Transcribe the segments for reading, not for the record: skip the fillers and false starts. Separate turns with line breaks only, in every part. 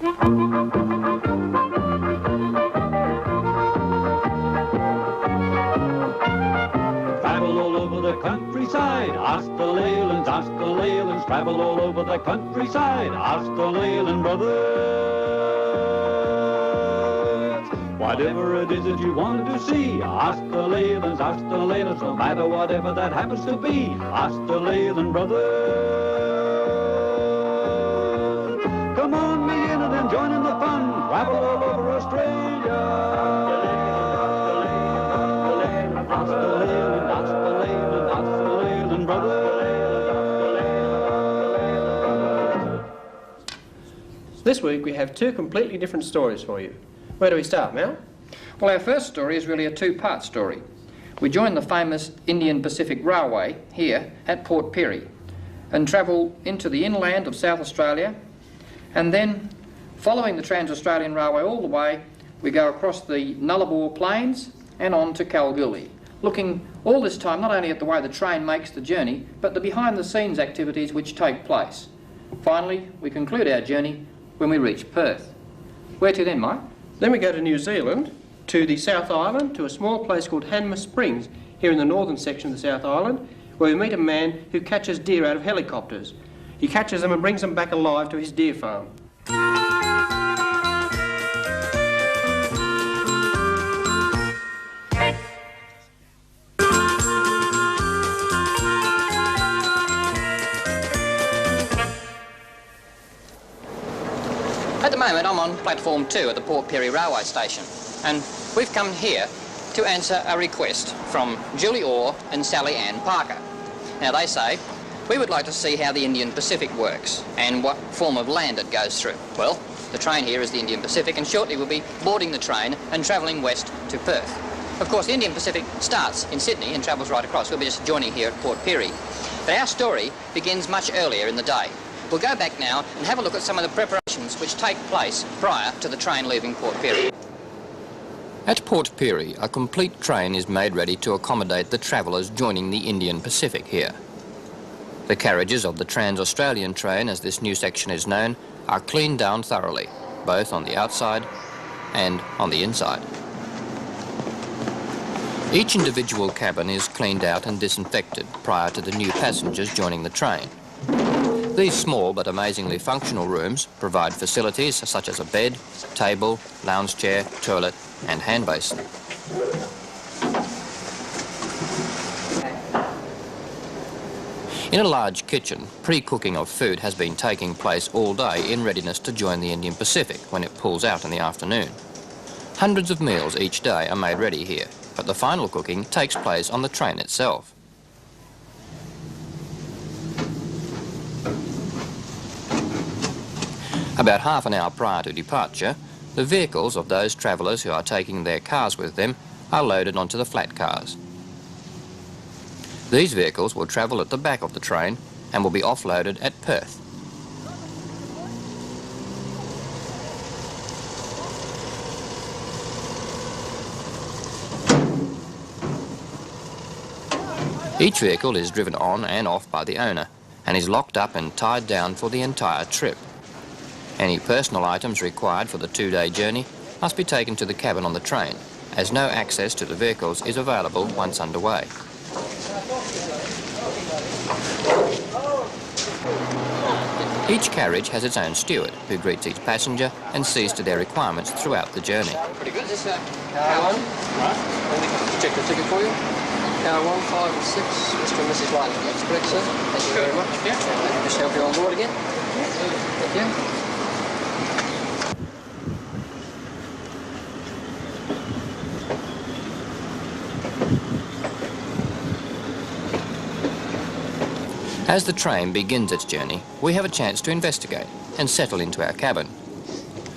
Travel all over the countryside, ask the Leylands, ask the Leylands. Travel all over the countryside, ask the Leyland Brothers. Whatever it is that you want to see, ask the Leylands, ask the Leylands. No matter whatever that happens to be, ask the Leyland Brothers. Come on, me in and join in the fun. Travel all over Australia.
This week we have two completely different stories for you. Where do we start, Mal?
Well, our first story is really a two-part story. We join the famous Indian Pacific Railway here at Port Pirie and travel into the inland of South Australia, and then following the Trans-Australian Railway all the way, we go across the Nullarbor plains and on to Kalgoorlie, looking all this time not only at the way the train makes the journey, but the behind-the-scenes activities which take place. Finally, we conclude our journey when we reach Perth. Where to then, Mike?
Then we go to New Zealand, to the South Island, to a small place called Hanmer Springs, here in the northern section of the South Island, where we meet a man who catches deer out of helicopters. He catches them and brings them back alive to his deer farm.
At the moment I'm on platform 2 at the Port Pirie railway station, and we've come here to answer a request from Julie Orr and Sally Ann Parker. Now they say, we would like to see how the Indian Pacific works and what form of land it goes through. Well, the train here is the Indian Pacific, and shortly we'll be boarding the train and travelling west to Perth. Of course, the Indian Pacific starts in Sydney and travels right across. We'll be just joining here at Port Pirie. But our story begins much earlier in the day. We'll go back now and have a look at some of the preparations which take place prior to the train leaving Port Pirie. At Port Pirie, a complete train is made ready to accommodate the travellers joining the Indian Pacific here. The carriages of the Trans-Australian train, as this new section is known, are cleaned down thoroughly, both on the outside and on the inside. Each individual cabin is cleaned out and disinfected prior to the new passengers joining the train. These small but amazingly functional rooms provide facilities such as a bed, table, lounge chair, toilet and hand basin. In a large kitchen, pre-cooking of food has been taking place all day in readiness to join the Indian Pacific when it pulls out in the afternoon. Hundreds of meals each day are made ready here, but the final cooking takes place on the train itself. About half an hour prior to departure, the vehicles of those travellers who are taking their cars with them are loaded onto the flat cars. These vehicles will travel at the back of the train and will be offloaded at Perth. Each vehicle is driven on and off by the owner and is locked up and tied down for the entire trip. Any personal items required for the two-day journey must be taken to the cabin on the train, as no access to the vehicles is available once underway. Each carriage has its own steward, who greets each passenger and sees to their requirements throughout the journey.
Pretty good. This car 1. Right. Check the ticket for you. Car 1, 5 and 6, Mr. and Mrs. Leyland. That's correct, sir. Thank you very much. Yeah. Just help you on board again. Thank you. As the train begins its journey, we have a chance to investigate and settle into our cabin.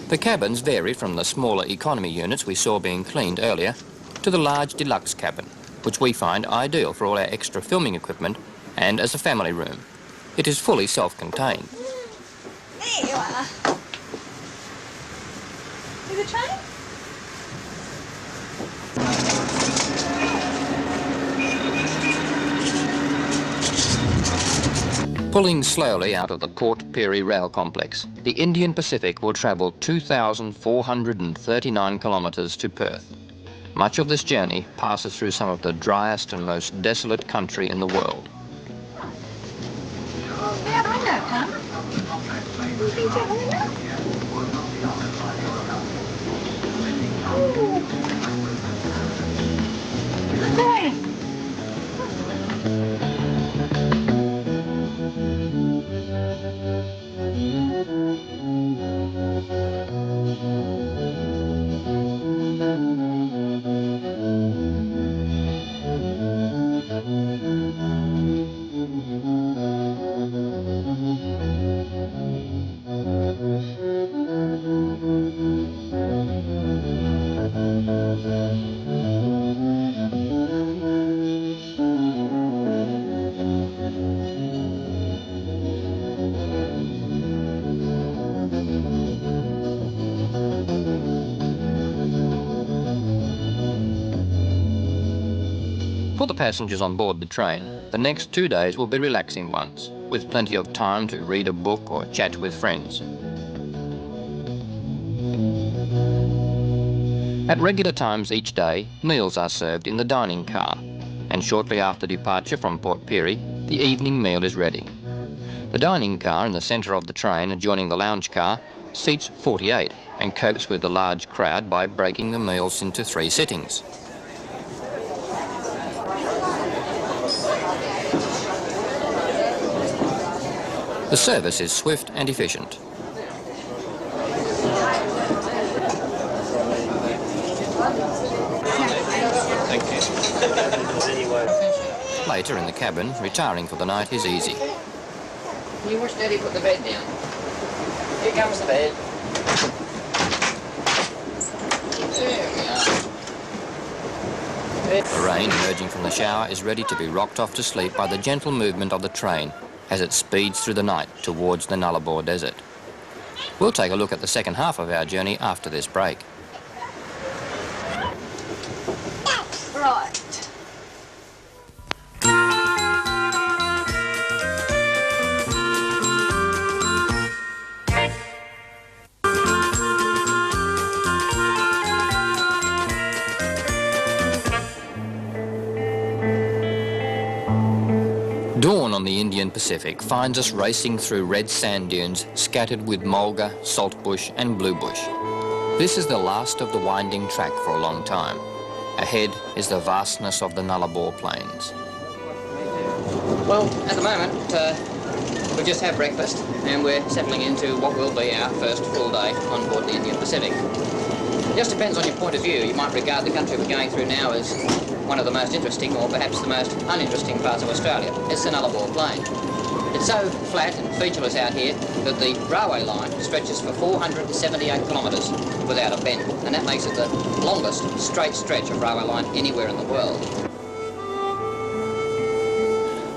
The cabins vary from the smaller economy units we saw being cleaned earlier to the large deluxe cabin, which we find ideal for all our extra filming equipment and as a family room. It is fully self-contained.
There you are. See the train?
Pulling slowly out of the Port Pirie rail complex, the Indian Pacific will travel 2,439 kilometres to Perth. Much of this journey passes through some of the driest and most desolate country in the world. For the passengers on board the train, the next 2 days will be relaxing ones, with plenty of time to read a book or chat with friends. At regular times each day, meals are served in the dining car, and shortly after departure from Port Pirie, the evening meal is ready. The dining car in the centre of the train, adjoining the lounge car, seats 48 and copes with the large crowd by breaking the meals into 3 sittings. The service is swift and efficient.
Thank you.
Later in the cabin, retiring for the night is easy.
Can you watch Daddy put the bed down? Here comes the bed. There we are.
The rain emerging from the shower is ready to be rocked off to sleep by the gentle movement of the train as it speeds through the night towards the Nullarbor desert. We'll take a look at the second half of our journey after this break.
Right.
Dawn on the Indian Pacific finds us racing through red sand dunes scattered with mulga, saltbush and bluebush. This is the last of the winding track for a long time. Ahead is the vastness of the Nullarbor plains.
Well, at the moment, we just had breakfast and we're settling into what will be our first full day on board the Indian Pacific. It just depends on your point of view. You might regard the country we're going through now as one of the most interesting or perhaps the most uninteresting parts of Australia. It's the Nullarbor Plain. It's so flat and featureless out here that the railway line stretches for 478 kilometres without a bend, and that makes it the longest straight stretch of railway line anywhere in the world.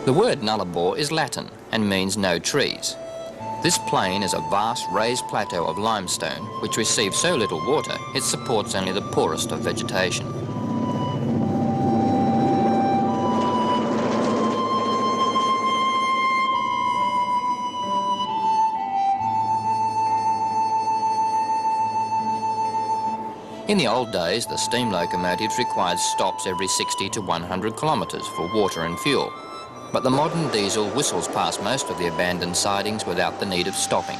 The word Nullarbor is Latin and means no trees. This plain is a vast raised plateau of limestone which receives so little water it supports only the poorest of vegetation. In the old days, the steam locomotives required stops every 60 to 100 kilometres for water and fuel. But the modern diesel whistles past most of the abandoned sidings without the need of stopping.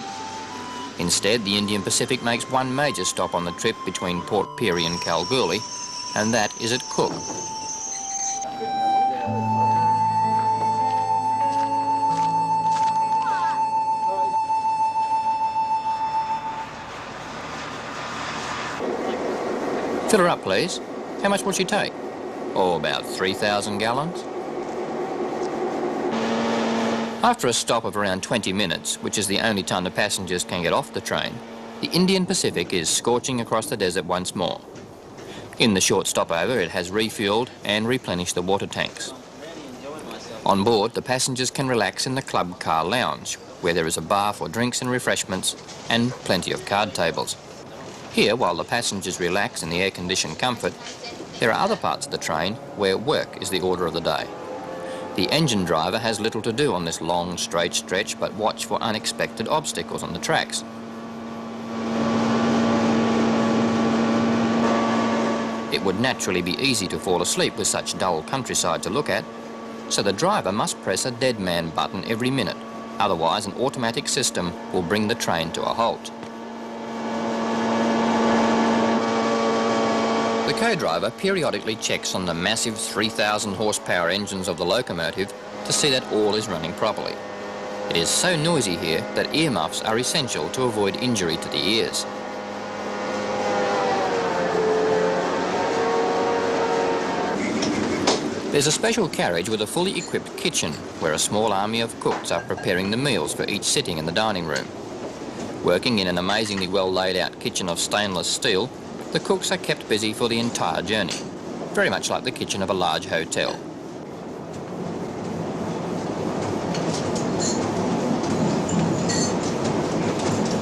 Instead, the Indian Pacific makes one major stop on the trip between Port Pirie and Kalgoorlie, and that is at Cook. Fill her up, please. How much will she take? Oh, about 3,000 gallons. After a stop of around 20 minutes, which is the only time the passengers can get off the train, the Indian Pacific is scorching across the desert once more. In the short stopover, it has refuelled and replenished the water tanks. On board, the passengers can relax in the club car lounge, where there is a bar for drinks and refreshments and plenty of card tables. Here, while the passengers relax in the air-conditioned comfort, there are other parts of the train where work is the order of the day. The engine driver has little to do on this long, straight stretch but watch for unexpected obstacles on the tracks. It would naturally be easy to fall asleep with such dull countryside to look at, so the driver must press a dead man button every minute, otherwise an automatic system will bring the train to a halt. The co-driver periodically checks on the massive 3,000 horsepower engines of the locomotive to see that all is running properly. It is so noisy here that earmuffs are essential to avoid injury to the ears. There's a special carriage with a fully equipped kitchen where a small army of cooks are preparing the meals for each sitting in the dining room. Working in an amazingly well laid out kitchen of stainless steel, the cooks are kept busy for the entire journey, very much like the kitchen of a large hotel.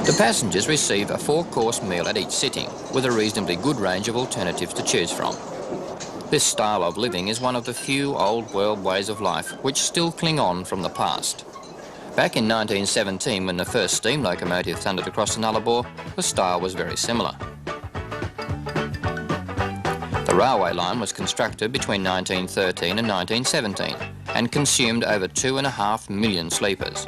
The passengers receive a 4-course meal at each sitting, with a reasonably good range of alternatives to choose from. This style of living is one of the few old-world ways of life which still cling on from the past. Back in 1917, when the first steam locomotive thundered across the Nullarbor, the style was very similar. The railway line was constructed between 1913 and 1917 and consumed over 2.5 million sleepers.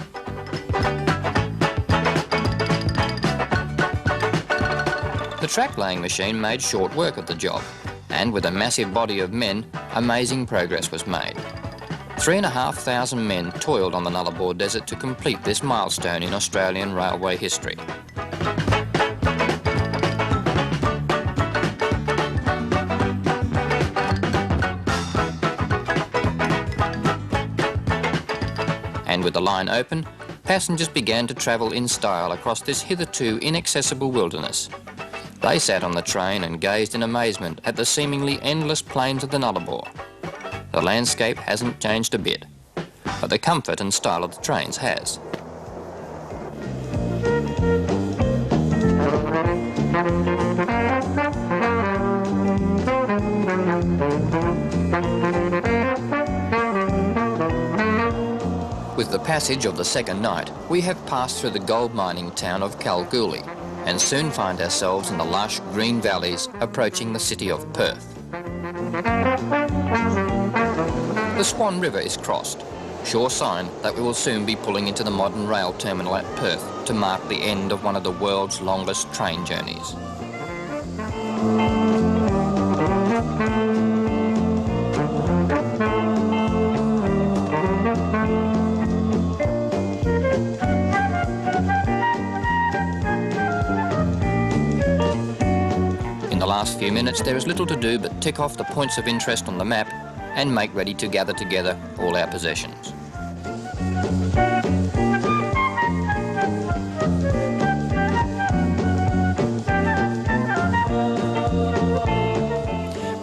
The track-laying machine made short work of the job, and with a massive body of men, amazing progress was made. 3,500 men toiled on the Nullarbor desert to complete this milestone in Australian railway history. And with the line open, passengers began to travel in style across this hitherto inaccessible wilderness. They sat on the train and gazed in amazement at the seemingly endless plains of the Nullarbor. The landscape hasn't changed a bit, but the comfort and style of the trains has. With the passage of the second night, we have passed through the gold mining town of Kalgoorlie and soon find ourselves in the lush green valleys approaching the city of Perth. The Swan River is crossed, sure sign that we will soon be pulling into the modern rail terminal at Perth to mark the end of one of the world's longest train journeys. In the last few minutes, there is little to do but tick off the points of interest on the map and make ready to gather together all our possessions.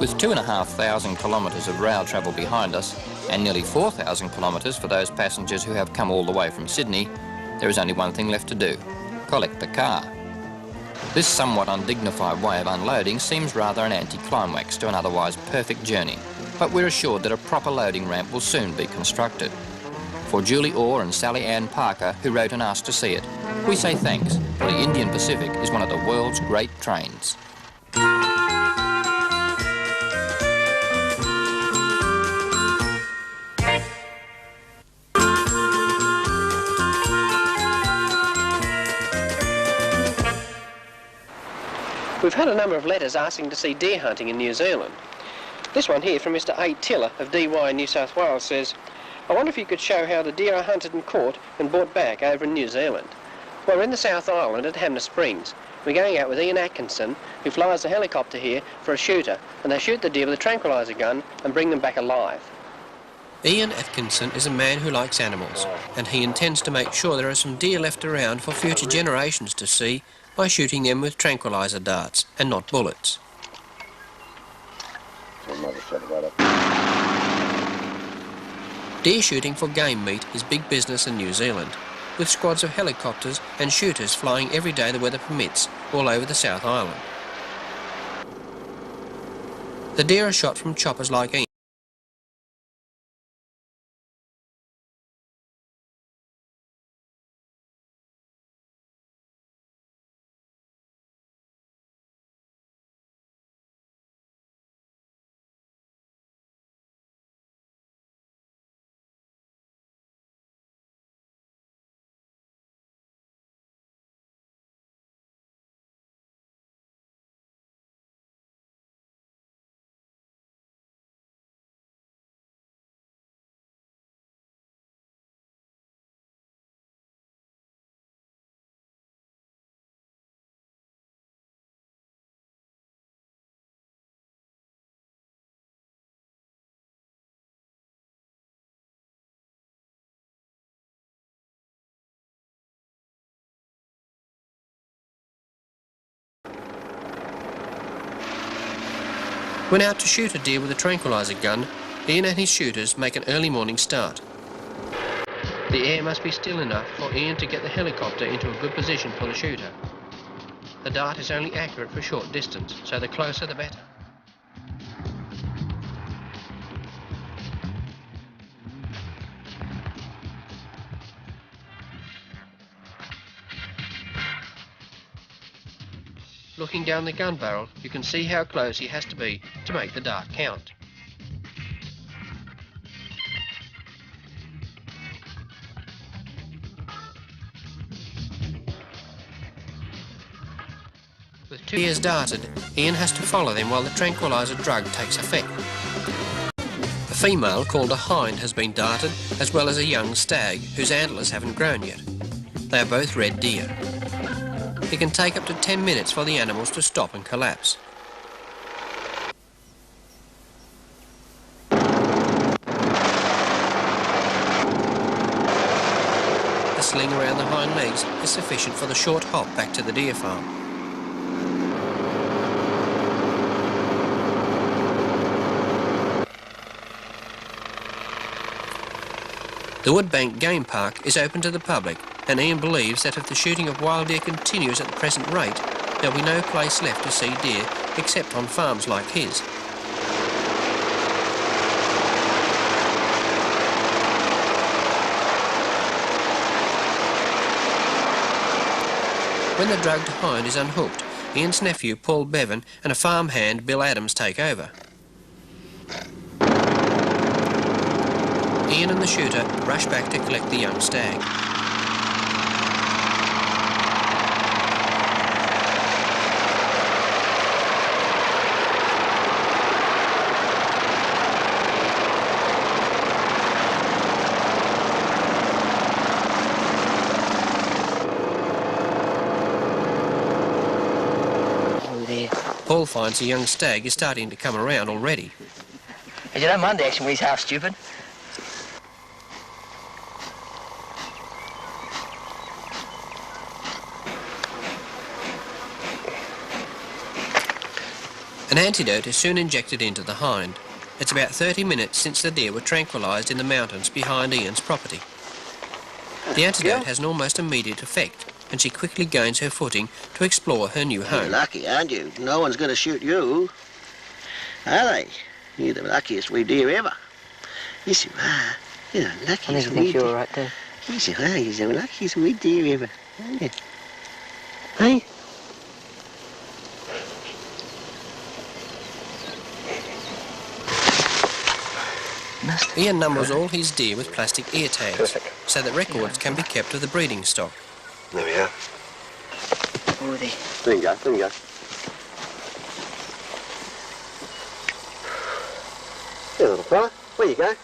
With 2,500 kilometres of rail travel behind us and nearly 4,000 kilometres for those passengers who have come all the way from Sydney, there is only one thing left to do: collect the car. This somewhat undignified way of unloading seems rather an anticlimax to an otherwise perfect journey, but we're assured that a proper loading ramp will soon be constructed. For Julie Orr and Sally Ann Parker, who wrote and asked to see it, we say thanks, for the Indian Pacific is one of the world's great trains.
We've had a number of letters asking to see deer hunting in New Zealand. This one here from Mr. A. Tiller of DY New South Wales says, I wonder if you could show how the deer are hunted and caught and brought back over in New Zealand. Well, we're in the South Island at Hanmer Springs. We're going out with Ian Atkinson, who flies a helicopter here for a shooter, and they shoot the deer with a tranquiliser gun and bring them back alive.
Ian Atkinson is a man who likes animals, and he intends to make sure there are some deer left around for future generations to see by shooting them with tranquiliser darts and not bullets. Deer shooting for game meat is big business in New Zealand, with squads of helicopters and shooters flying every day the weather permits all over the South Island. The deer are shot from choppers like Ian. When out to shoot a deer with a tranquilizer gun, Ian and his shooters make an early morning start. The air must be still enough for Ian to get the helicopter into a good position for the shooter. The dart is only accurate for short distance, so the closer the better. Looking down the gun barrel, you can see how close he has to be to make the dart count. With 2 deers darted, Ian has to follow them while the tranquilizer drug takes effect. A female called a hind has been darted, as well as a young stag whose antlers haven't grown yet. They are both red deer. It can take up to 10 minutes for the animals to stop and collapse. A sling around the hind legs is sufficient for the short hop back to the deer farm. The Woodbank Game Park is open to the public, and Ian believes that if the shooting of wild deer continues at the present rate, there'll be no place left to see deer except on farms like his. When the drugged hind is unhooked, Ian's nephew Paul Bevan and a farmhand Bill Adams take over. Ian and the shooter rush back to collect the young stag. Paul finds the young stag is starting to come around already.
You don't mind the action when he's half stupid.
An antidote is soon injected into the hind. It's about 30 minutes since the deer were tranquilised in the mountains behind Ian's property. The antidote has an almost immediate effect, and she quickly gains her footing to explore her new home.
You're lucky, aren't you? No one's going to shoot you, are they? You're the luckiest wee deer ever. Yes, you are. You're the luckiest wee deer.
You're all right there.
Yes, you are. You're the luckiest wee deer ever, aren't you?
Hey?
Ian numbers all his deer with plastic ear tags, so that records can be kept of the breeding stock.
There we are.
Oh, there.
There you go, there you go. Here, little fella. Where you go?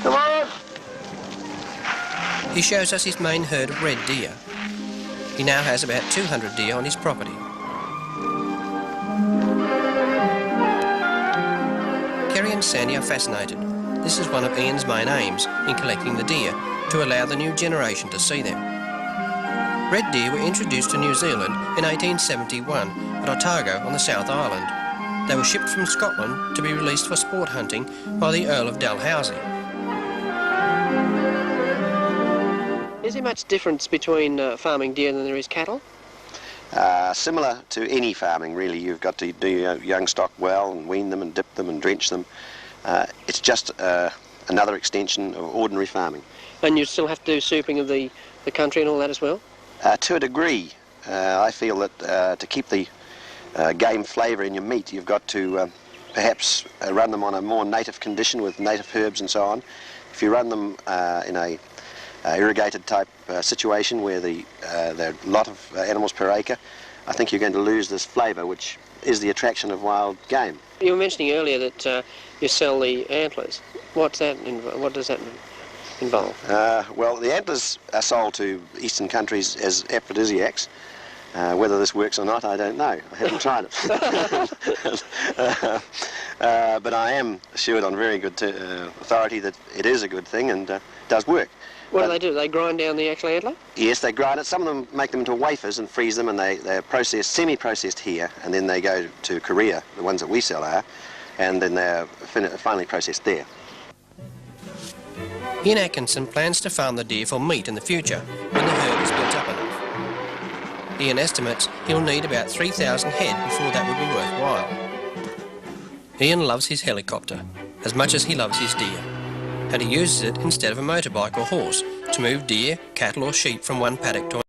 Come on!
He shows us his main herd of red deer. He now has about 200 deer on his property. Kerry and Sandy are fascinated. This is one of Ian's main aims in collecting the deer, to allow the new generation to see them. Red deer were introduced to New Zealand in 1871 at Otago on the South Island. They were shipped from Scotland to be released for sport hunting by the Earl of Dalhousie.
Is there much difference between farming deer than there is cattle?
Similar to any farming, really. You've got to do your young stock well and wean them and dip them and drench them. It's just another extension of ordinary farming.
And you still have to do souping of the country and all that as well?
To a degree. I feel that to keep the game flavour in your meat, you've got to perhaps run them on a more native condition with native herbs and so on. If you run them in a irrigated type situation where there are a lot of animals per acre, I think you're going to lose this flavour, which is the attraction of wild game.
You were mentioning earlier that you sell the antlers. What does that involve?
Well, the antlers are sold to eastern countries as aphrodisiacs. Whether this works or not, I don't know. I haven't tried it. but I am assured on very good authority that it is a good thing and does work.
What do? They grind down the actual antler?
Yes, they grind it. Some of them make them into wafers and freeze them, and they're processed, semi-processed here, and then they go to Korea, the ones that we sell are, and then they're finally processed there.
Ian Atkinson plans to farm the deer for meat in the future when the herd is built up enough. Ian estimates he'll need about 3,000 head before that would be worthwhile. Ian loves his helicopter as much as he loves his deer, and he uses it instead of a motorbike or horse to move deer, cattle or sheep from one paddock to another.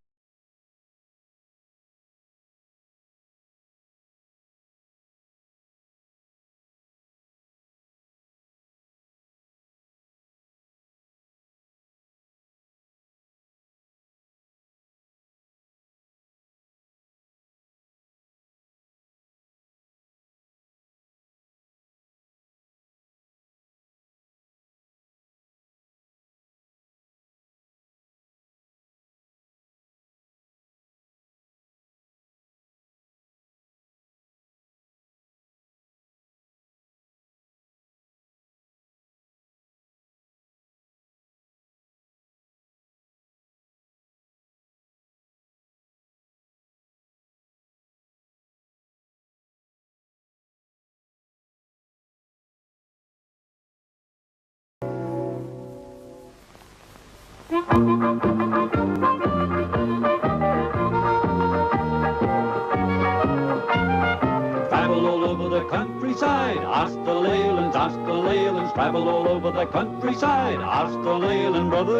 Travel all over the countryside, ask the Leylands, ask the Leylands. Travel all over the countryside, ask the Leyland Brothers.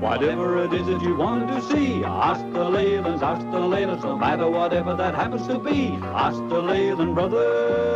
Whatever it is that you want to see, ask the Leylands, ask the Leylands. No matter whatever that happens to be, ask the Leyland Brothers.